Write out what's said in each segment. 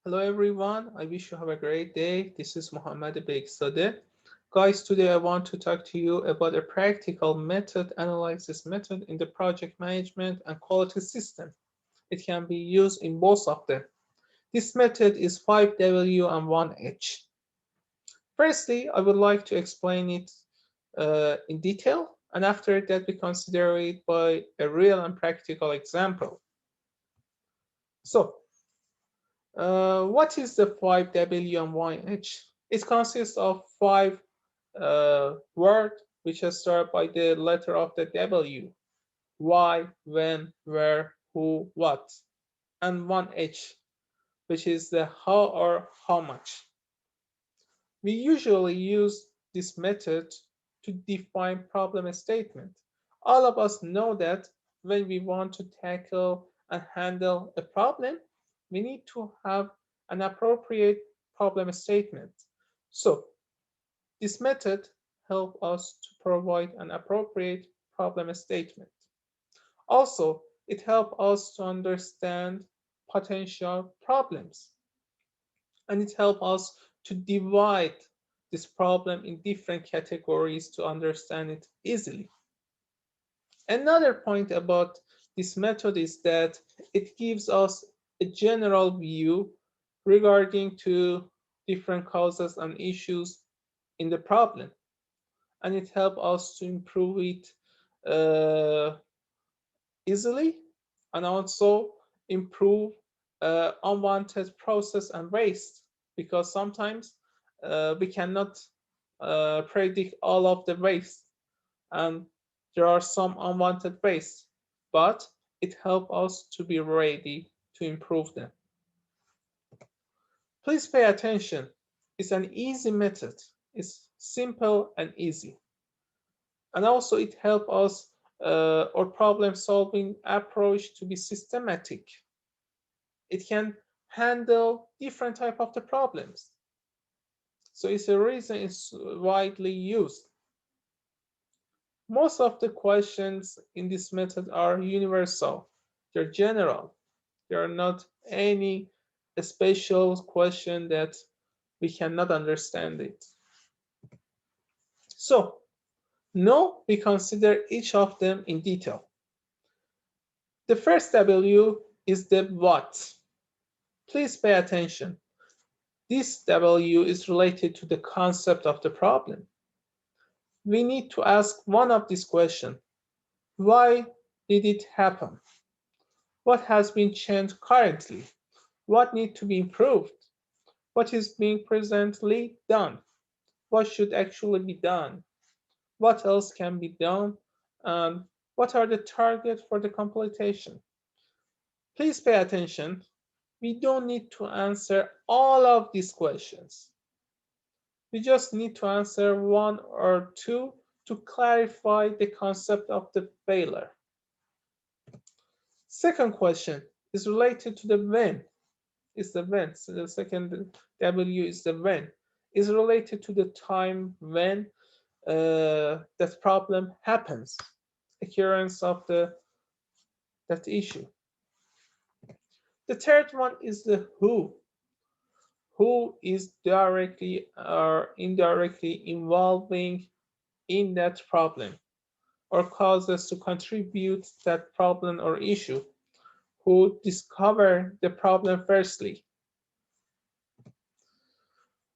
Hello everyone, I wish you have a great day. This is Mohammed Begzadeh. Guys, today I want to talk to you about a practical method analysis method in the project management and quality system. It can be used in both of them. This method is 5W and 1H. Firstly, I would like to explain it in detail, and after that we consider it by a real and practical example. So, what is the 5W and 1H? It consists of five words which are started by the letter of the W. Why, when, where, who, what. And 1H, which is the how or how much. We usually use this method to define problem statement. All of us know that when we want to tackle and handle a problem, we need to have an appropriate problem statement. So this method helps us to provide an appropriate problem statement. Also, it helps us to understand potential problems, and it helps us to divide this problem in different categories to understand it easily. Another point about this method is that it gives us a general view regarding to different causes and issues in the problem, and it helps us to improve it uh, easily, and also improve unwanted process and waste, because sometimes we cannot predict all of the waste, and there are some unwanted waste, but it helps us to be ready to improve them. Please pay attention. It's an easy method. It's simple and easy. And also it helps us our problem solving approach to be systematic. It can handle different type of the problems. So it's a reason it's widely used. Most of the questions in this method are universal. They're general. There are not any special question that we cannot understand it. So now we consider each of them in detail. The first W is the what. Please pay attention. This W is related to the concept of the problem. We need to ask one of these questions. Why did it happen? What has been changed currently? What needs to be improved? What is being presently done? What should actually be done? What else can be done? And what are the targets for the completion? Please pay attention. We don't need to answer all of these questions. We just need to answer one or two to clarify the concept of the failure. Second question is related to the when. Is the when. So the second W is the when. Is related to the time when that problem happens, occurrence of that issue. The third one is the who is directly or indirectly involving in that problem or causes to contribute that problem or issue, who discover the problem firstly.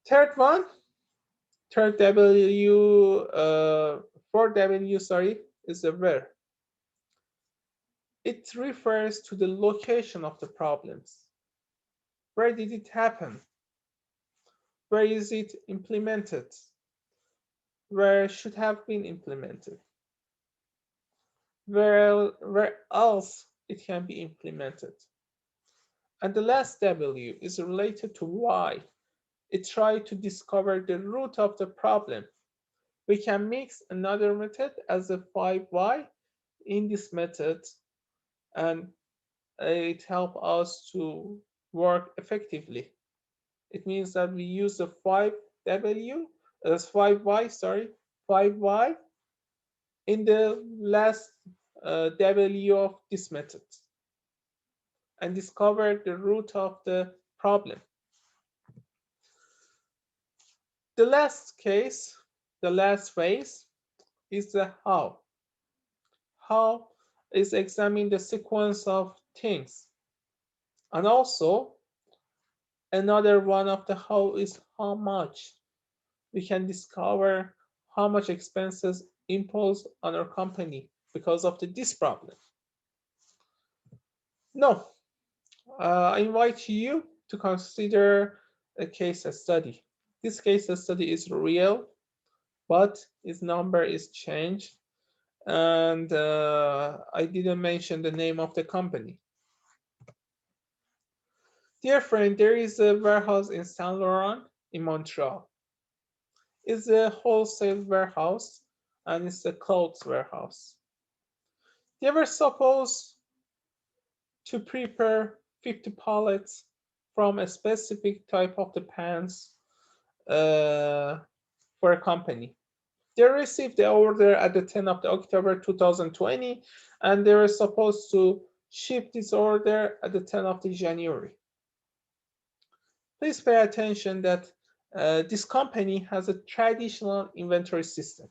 Third one, third W, 4W, sorry, is the where. It refers to the location of the problems. Where did it happen? Where is it implemented? Where should have been implemented? Where else it can be implemented? And the last W is related to why. It tried to discover the root of the problem. We can mix another method as a 5Y in this method, and it helps us to work effectively. It means that we use the 5W as 5Y, sorry, 5Y in the last W of this method and discover the root of the problem. The last case, the last phase is the how. How is examining the sequence of things. And also, another one of the how is how much. We can discover how much expenses imposed on our company because of this problem. No, I invite you to consider a case study. This case study is real, but its number is changed, and I didn't mention the name of the company. Dear friend, there is a warehouse in Saint Laurent in Montreal. It's a wholesale warehouse and it's a clothes warehouse. They were supposed to prepare 50 pallets from a specific type of the pants for a company. They received the order at the 10th of the October 2020, and they were supposed to ship this order at the 10th of the January. Please pay attention that this company has a traditional inventory system.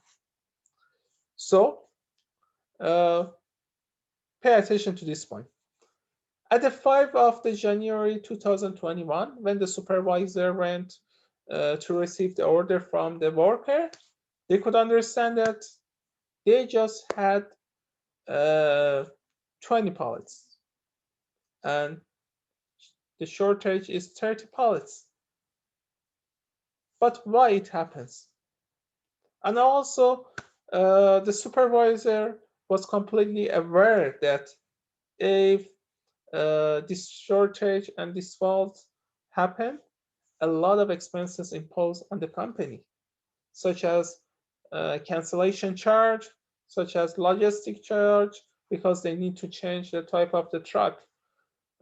So pay attention to this point. At the 5th of the January 2021, when the supervisor went to receive the order from the worker, they could understand that they just had 20 pallets and the shortage is 30 pallets. But why it happens? And also, the supervisor was completely aware that if this shortage and this fault happen, a lot of expenses imposed on the company, such as cancellation charge, such as logistic charge, because they need to change the type of the truck.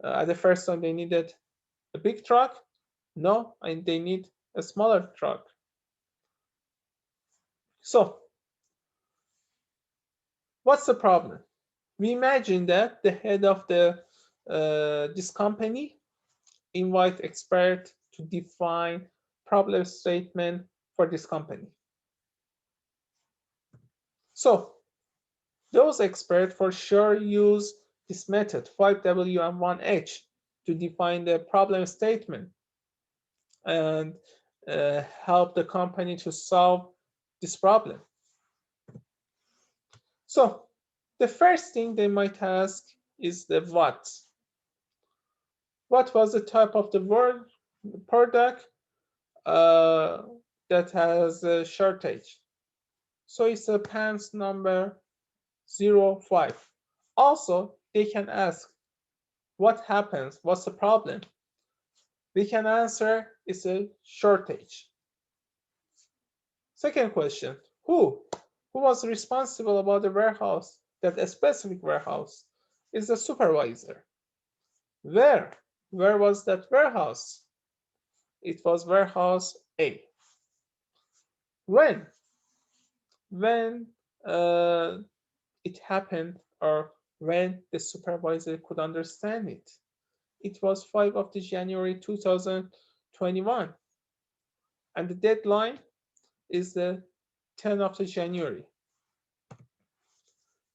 At the first time, they needed a big truck. No, and they need a smaller truck. So, what's the problem? We imagine that the head of this company invite expert to define problem statement for this company. So those experts for sure use this method 5W and 1H to define the problem statement and help the company to solve this problem. So the first thing they might ask is the what. What was the type of the word product that has a shortage? So it's a pants number 05. Also, they can ask, what happens? What's the problem? We can answer, it's a shortage. Second question, who? Who was responsible about the warehouse, that a specific warehouse? Is the supervisor. Where? Where was that warehouse? It was warehouse A. When? When it happened, or when the supervisor could understand it. It was 5th of the January 2021, and the deadline is the 10th of the January.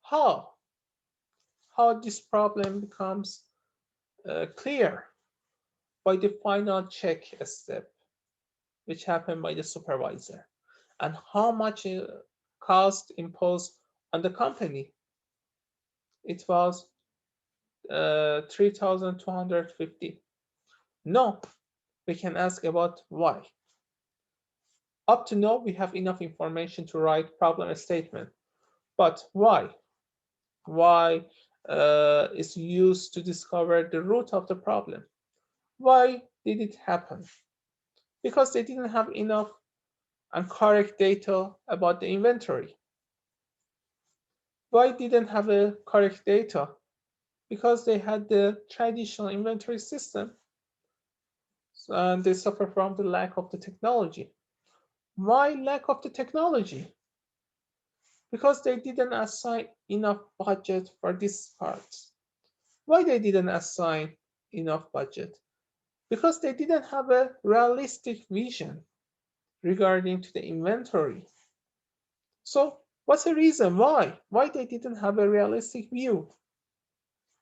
How this problem becomes clear? By the final check step, which happened by the supervisor, and how much cost imposed on the company. It was 3,250. No, we can ask about why. Up to now, we have enough information to write problem statement, but why? Why is used to discover the root of the problem. Why did it happen? Because they didn't have enough and correct data about the inventory. Why didn't have a correct data? Because they had the traditional inventory system and they suffer from the lack of the technology. Why lack of the technology? Because they didn't assign enough budget for this part. Why they didn't assign enough budget? Because they didn't have a realistic vision. regarding to the inventory. So what's the reason why they didn't have a realistic view?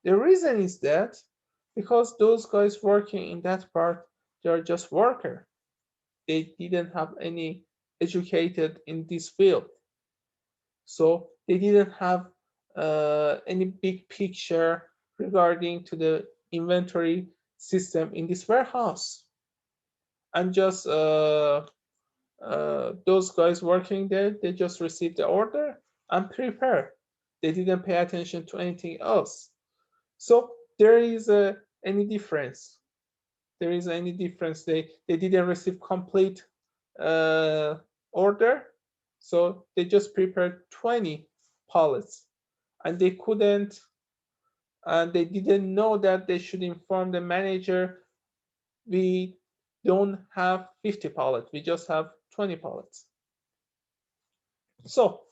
The reason is that because those guys working in that part, they are just worker. They didn't have any educated in this field, so they didn't have any big picture regarding to the inventory system in this warehouse. And just those guys working there, they just received the order and prepare. They didn't pay attention to anything else. So there is any difference. There is any difference. They didn't receive complete uh, order, so they just prepared 20 pallets, and they didn't know that they should inform the manager, we don't have 50 pallets, we just have 20 pallets. So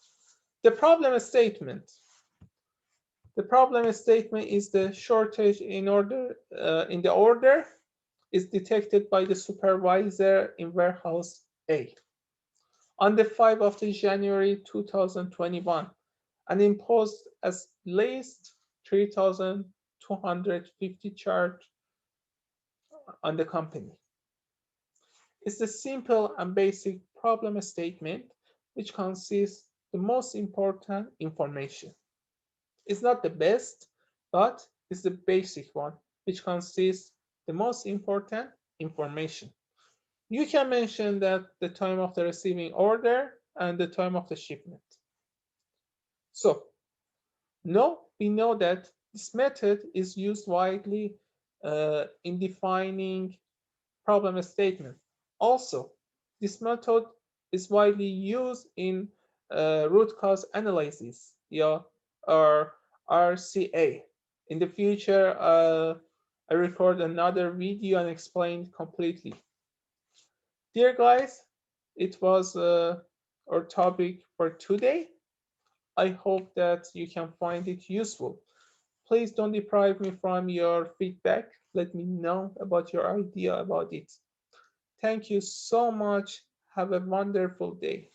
the problem statement. The problem statement is the shortage in the order is detected by the supervisor in warehouse A on the 5th of the January 2021 and imposed as least 3,250 charge on the company. It's a simple and basic problem statement which consists the most important information. It's not the best, but it's the basic one which consists the most important information. You can mention that the time of the receiving order and the time of the shipment. So now we know that this method is used widely in defining problem statement. Also, this method is widely used in root cause analysis, yeah, or RCA. In the future, I record another video and explain completely. Dear guys, it was our topic for today. I hope that you can find it useful. Please don't deprive me from your feedback. Let me know about your idea about it. Thank you so much. Have a wonderful day.